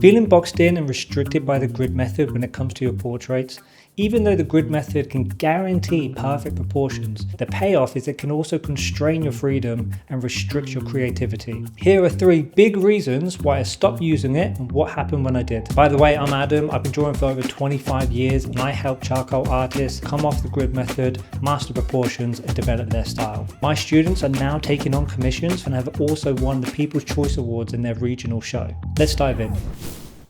Feeling boxed in and restricted by the grid method when it comes to your portraits? Even though the grid method can guarantee perfect proportions, the payoff is it can also constrain your freedom and restrict your creativity. Here are 3 big reasons why I stopped using it and what happened when I did. By the way, I'm Adam. I've been drawing for over 25 years and I help charcoal artists come off the grid method, master proportions and develop their style. My students are now taking on commissions and have also won the People's Choice Awards in their regional show. Let's dive in.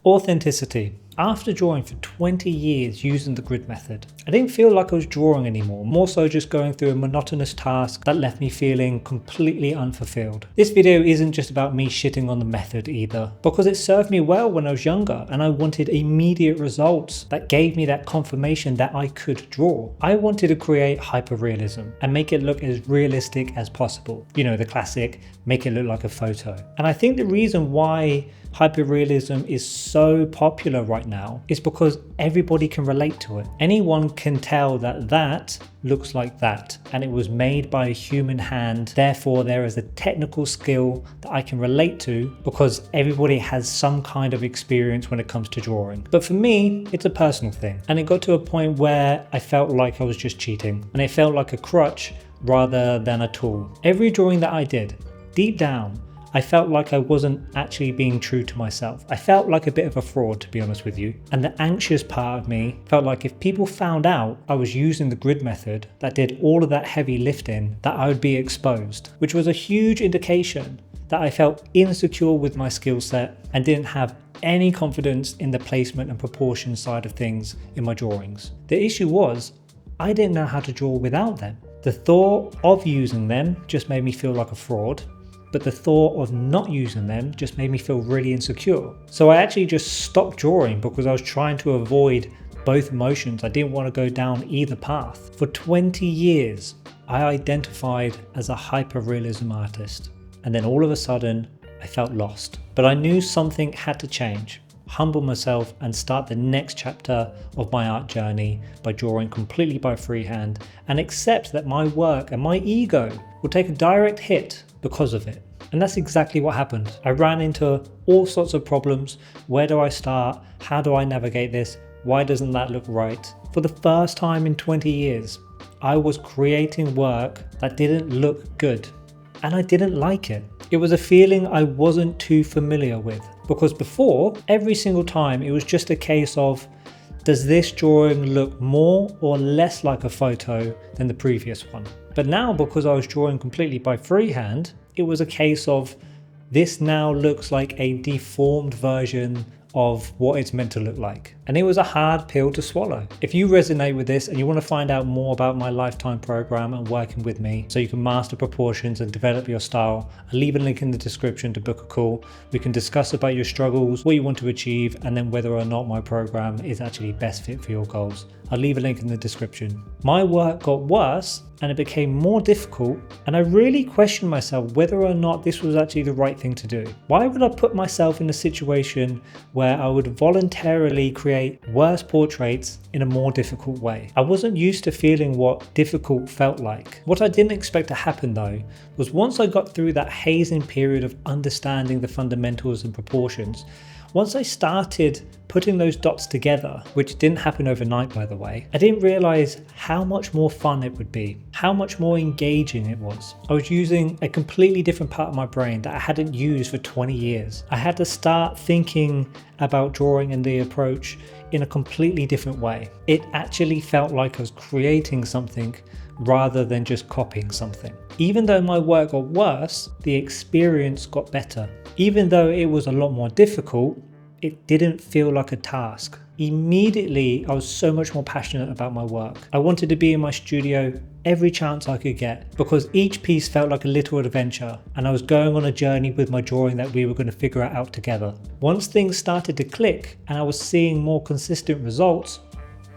Authenticity. After drawing for 20 years using the grid method, I didn't feel like I was drawing anymore, more so just going through a monotonous task that left me feeling completely unfulfilled. This video isn't just about me shitting on the method either, because it served me well when I was younger and I wanted immediate results that gave me that confirmation that I could draw. I wanted to create hyperrealism and make it look as realistic as possible. You know, the classic, make it look like a photo. And I think the reason why hyperrealism is so popular right now is because everybody can relate to it. Anyone can tell that that looks like that and it was made by a human hand, therefore there is a technical skill that I can relate to because everybody has some kind of experience when it comes to drawing. But for me, it's a personal thing, and it got to a point where I felt like I was just cheating and it felt like a crutch rather than a tool. Every drawing that I did, deep down, I felt like I wasn't actually being true to myself. I felt like a bit of a fraud, to be honest with you. And the anxious part of me felt like if people found out I was using the grid method that did all of that heavy lifting, that I would be exposed, which was a huge indication that I felt insecure with my skill set and didn't have any confidence in the placement and proportion side of things in my drawings. The issue was, I didn't know how to draw without them. The thought of using them just made me feel like a fraud, but the thought of not using them just made me feel really insecure. So I actually just stopped drawing because I was trying to avoid both emotions. I didn't want to go down either path. For 20 years, I identified as a hyperrealism artist. And then all of a sudden, I felt lost. But I knew something had to change. Humble myself and start the next chapter of my art journey by drawing completely by freehand and accept that my work and my ego will take a direct hit because of it. And that's exactly what happened. I ran into all sorts of problems. Where do I start? How do I navigate this? Why doesn't that look right? For the first time in 20 years, I was creating work that didn't look good and I didn't like it. It was a feeling I wasn't too familiar with, because before, every single time it was just a case of, does this drawing look more or less like a photo than the previous one? But now, because I was drawing completely by freehand, it was a case of, this now looks like a deformed version of what it's meant to look like. And it was a hard pill to swallow. If you resonate with this and you want to find out more about my lifetime program and working with me so you can master proportions and develop your style, I'll leave a link in the description to book a call. We can discuss about your struggles, what you want to achieve, and then whether or not my program is actually best fit for your goals. I'll leave a link in the description. My work got worse and it became more difficult, and I really questioned myself whether or not this was actually the right thing to do. Why would I put myself in a situation where I would voluntarily create worse portraits in a more difficult way? I wasn't used to feeling what difficult felt like. What I didn't expect to happen though, was once I got through that hazing period of understanding the fundamentals and proportions, once I started putting those dots together, which didn't happen overnight by the way, I didn't realize how much more fun it would be, how much more engaging it was. I was using a completely different part of my brain that I hadn't used for 20 years. I had to start thinking about drawing and the approach in a completely different way. It actually felt like I was creating something rather than just copying something. Even though my work got worse, the experience got better. Even though it was a lot more difficult, it didn't feel like a task. Immediately, I was so much more passionate about my work. I wanted to be in my studio every chance I could get because each piece felt like a little adventure and I was going on a journey with my drawing that we were going to figure it out together. Once things started to click and I was seeing more consistent results,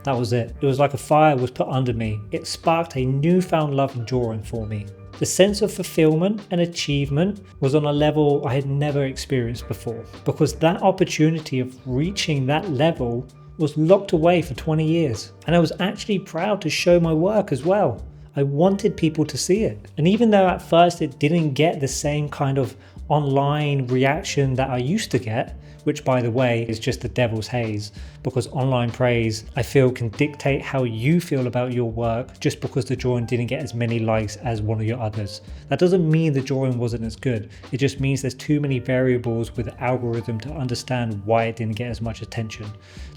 that was it. It was like a fire was put under me. It sparked a newfound love in drawing for me. The sense of fulfillment and achievement was on a level I had never experienced before, because that opportunity of reaching that level was locked away for 20 years. And I was actually proud to show my work as well. I wanted people to see it. And even though at first it didn't get the same kind of online reaction that I used to get, which by the way is just the devil's haze, because online praise I feel can dictate how you feel about your work just because the drawing didn't get as many likes as one of your others. That doesn't mean the drawing wasn't as good, it just means there's too many variables with the algorithm to understand why it didn't get as much attention,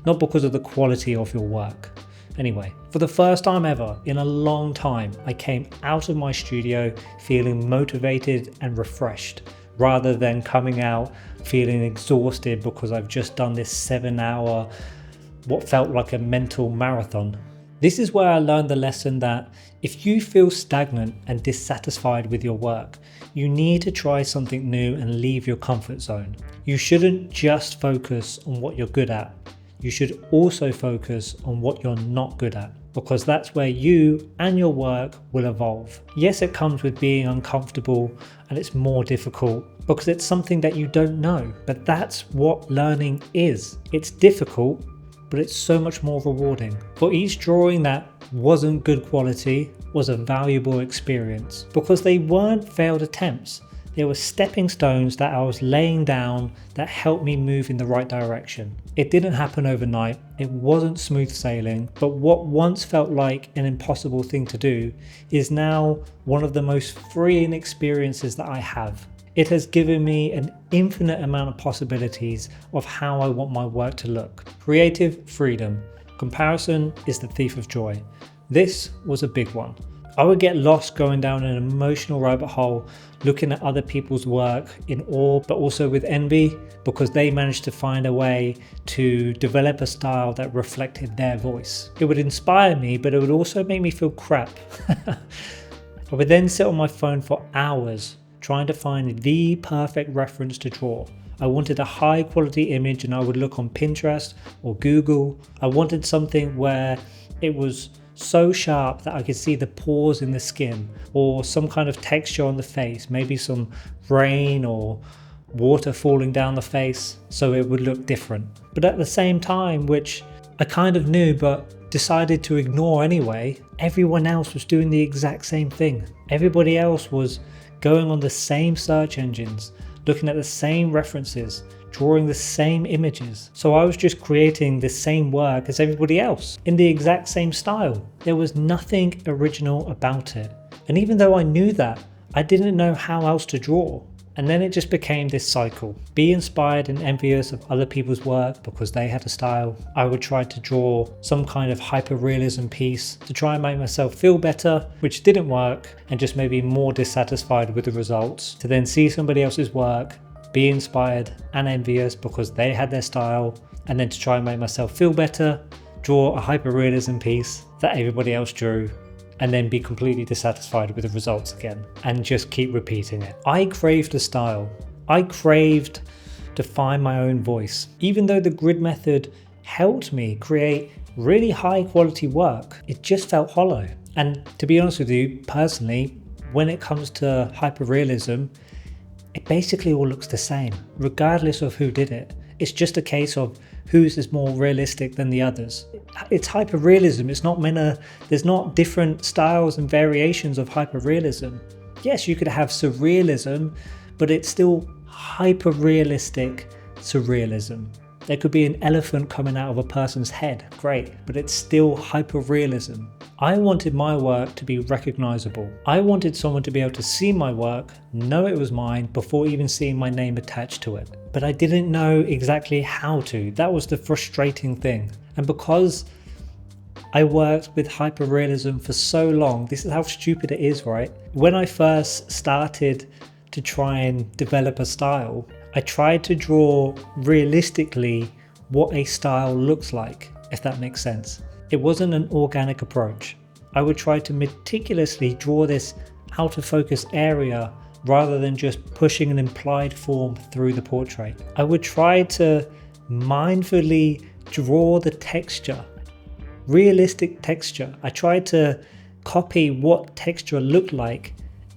not because of the quality of your work. Anyway, for the first time ever in a long time, I came out of my studio feeling motivated and refreshed, rather than coming out feeling exhausted because I've just done this 7-hour, what felt like a mental marathon. This is where I learned the lesson that if you feel stagnant and dissatisfied with your work, you need to try something new and leave your comfort zone. You shouldn't just focus on what you're good at. You should also focus on what you're not good at, because that's where you and your work will evolve. Yes, it comes with being uncomfortable and it's more difficult because it's something that you don't know, but that's what learning is. It's difficult, but it's so much more rewarding. For each drawing that wasn't good quality was a valuable experience, because they weren't failed attempts. They were stepping stones that I was laying down that helped me move in the right direction. It didn't happen overnight, it wasn't smooth sailing, but what once felt like an impossible thing to do is now one of the most freeing experiences that I have. It has given me an infinite amount of possibilities of how I want my work to look. Creative freedom. Comparison is the thief of joy. This was a big one. I would get lost going down an emotional rabbit hole looking at other people's work in awe, but also with envy, because they managed to find a way to develop a style that reflected their voice. It would inspire me, but it would also make me feel crap. I would then sit on my phone for hours trying to find the perfect reference to draw. I wanted a high quality image and I would look on Pinterest or Google. I wanted something where it was so sharp that I could see the pores in the skin, or some kind of texture on the face, maybe some rain or water falling down the face, so it would look different. But at the same time, which I kind of knew but decided to ignore anyway, everyone else was doing the exact same thing. Everybody else was going on the same search engines, looking at the same references, drawing the same images. So I was just creating the same work as everybody else in the exact same style. There was nothing original about it. And even though I knew that, I didn't know how else to draw. And then it just became this cycle. Be inspired and envious of other people's work because they had a style. I would try to draw some kind of hyper-realism piece to try and make myself feel better, which didn't work, and just made me more dissatisfied with the results. To then see somebody else's work, be inspired and envious because they had their style, and then to try and make myself feel better, draw a hyper-realism piece that everybody else drew, and then be completely dissatisfied with the results again, and just keep repeating it. I craved a style. I craved to find my own voice. Even though the grid method helped me create really high quality work, it just felt hollow. And to be honest with you, personally, when it comes to hyperrealism, it basically all looks the same, regardless of who did it. It's just a case of whose is more realistic than the others. It's hyperrealism. It's not there's not different styles and variations of hyperrealism. Yes, you could have surrealism, but it's still hyperrealistic surrealism. There could be an elephant coming out of a person's head, great, but it's still hyperrealism. I wanted my work to be recognizable. I wanted someone to be able to see my work, know it was mine before even seeing my name attached to it. But I didn't know exactly how to. That was the frustrating thing. And because I worked with hyperrealism for so long, this is how stupid it is, right? When I first started to try and develop a style, I tried to draw realistically what a style looks like, if that makes sense. It wasn't an organic approach. I would try to meticulously draw this out of focus area rather than just pushing an implied form through the portrait. I would try to mindfully draw the texture, realistic texture. I tried to copy what texture looked like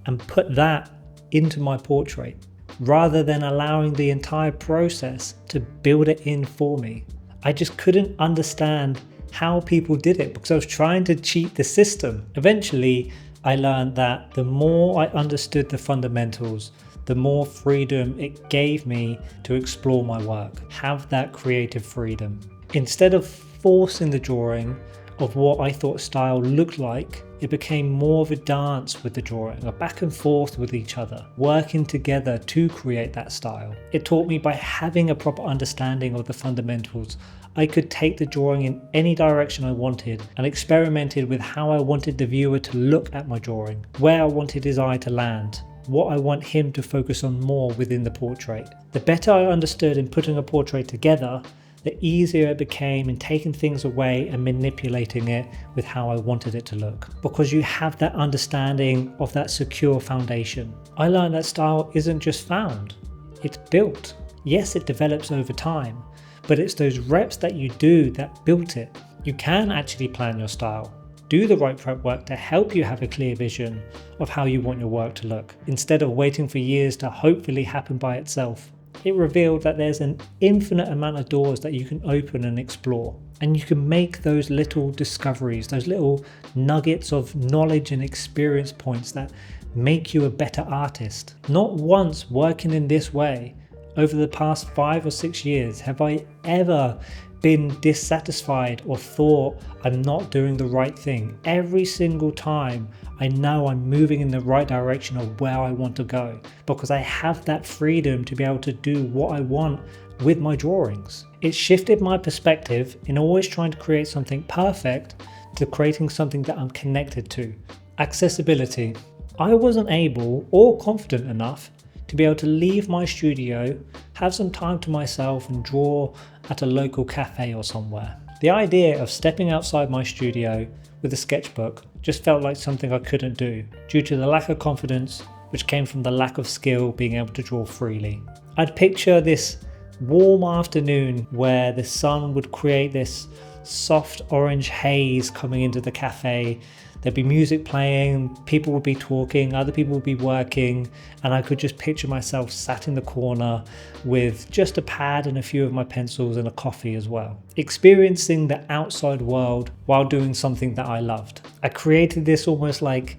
and put that into my portrait, rather than allowing the entire process to build it in for me. I just couldn't understand how people did it because I was trying to cheat the system. Eventually, I learned that the more I understood the fundamentals, the more freedom it gave me to explore my work, have that creative freedom. Instead of forcing the drawing of what I thought style looked like, it became more of a dance with the drawing, a back and forth with each other, working together to create that style. It taught me by having a proper understanding of the fundamentals, I could take the drawing in any direction I wanted and experimented with how I wanted the viewer to look at my drawing, where I wanted his eye to land, what I want him to focus on more within the portrait. The better I understood in putting a portrait together, the easier it became in taking things away and manipulating it with how I wanted it to look. Because you have that understanding of that secure foundation. I learned that style isn't just found, it's built. Yes, it develops over time, but it's those reps that you do that built it. You can actually plan your style. Do the right prep work to help you have a clear vision of how you want your work to look, instead of waiting for years to hopefully happen by itself. It revealed that there's an infinite amount of doors that you can open and explore. And you can make those little discoveries, those little nuggets of knowledge and experience points that make you a better artist. Not once working in this way, over the past 5 or 6 years, have I ever been dissatisfied or thought I'm not doing the right thing. Every single time I know I'm moving in the right direction of where I want to go, because I have that freedom to be able to do what I want with my drawings. It shifted my perspective in always trying to create something perfect to creating something that I'm connected to. Accessibility. I wasn't able or confident enough to be able to leave my studio, have some time to myself and draw at a local cafe or somewhere. The idea of stepping outside my studio with a sketchbook just felt like something I couldn't do due to the lack of confidence, which came from the lack of skill being able to draw freely. I'd picture this warm afternoon where the sun would create this soft orange haze coming into the cafe. There'd be music playing, people would be talking, other people would be working, and I could just picture myself sat in the corner with just a pad and a few of my pencils and a coffee as well, experiencing the outside world while doing something that I loved. I created this almost like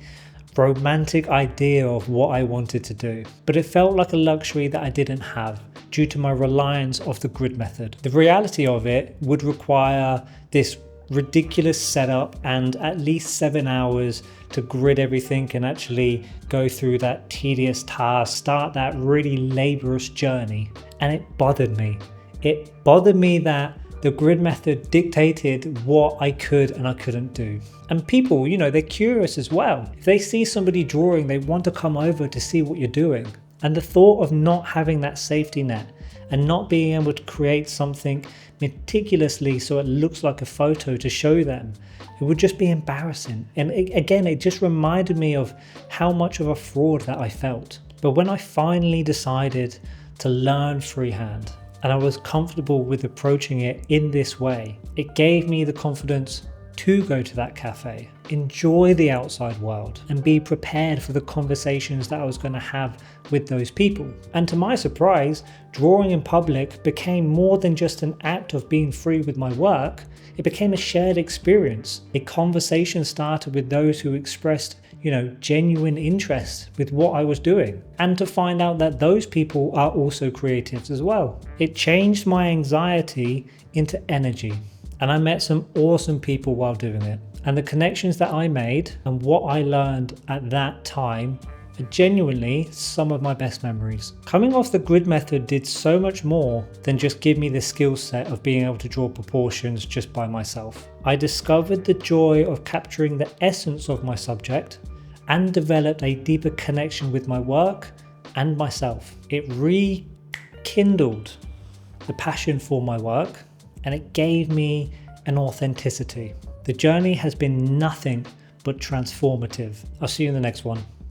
romantic idea of what I wanted to do, but it felt like a luxury that I didn't have due to my reliance of the grid method. The reality of it would require this ridiculous setup and at least 7 hours to grid everything and actually go through that tedious task, start that really laborious journey. And it bothered me. It bothered me that the grid method dictated what I could and I couldn't do. And people, they're curious as well. If they see somebody drawing, they want to come over to see what you're doing. And the thought of not having that safety net and not being able to create something meticulously so it looks like a photo to show them, it would just be embarrassing. And it just reminded me of how much of a fraud that I felt. But when I finally decided to learn freehand and I was comfortable with approaching it in this way, it gave me the confidence to go to that cafe, enjoy the outside world, and be prepared for the conversations that I was going to have with those people. And to my surprise, drawing in public became more than just an act of being free with my work. It became a shared experience. A conversation started with those who expressed, genuine interest with what I was doing. And to find out that those people are also creatives as well. It changed my anxiety into energy. And I met some awesome people while doing it. And the connections that I made and what I learned at that time are genuinely some of my best memories. Coming off the grid method did so much more than just give me the skill set of being able to draw proportions just by myself. I discovered the joy of capturing the essence of my subject and developed a deeper connection with my work and myself. It rekindled the passion for my work, and it gave me an authenticity. The journey has been nothing but transformative. I'll see you in the next one.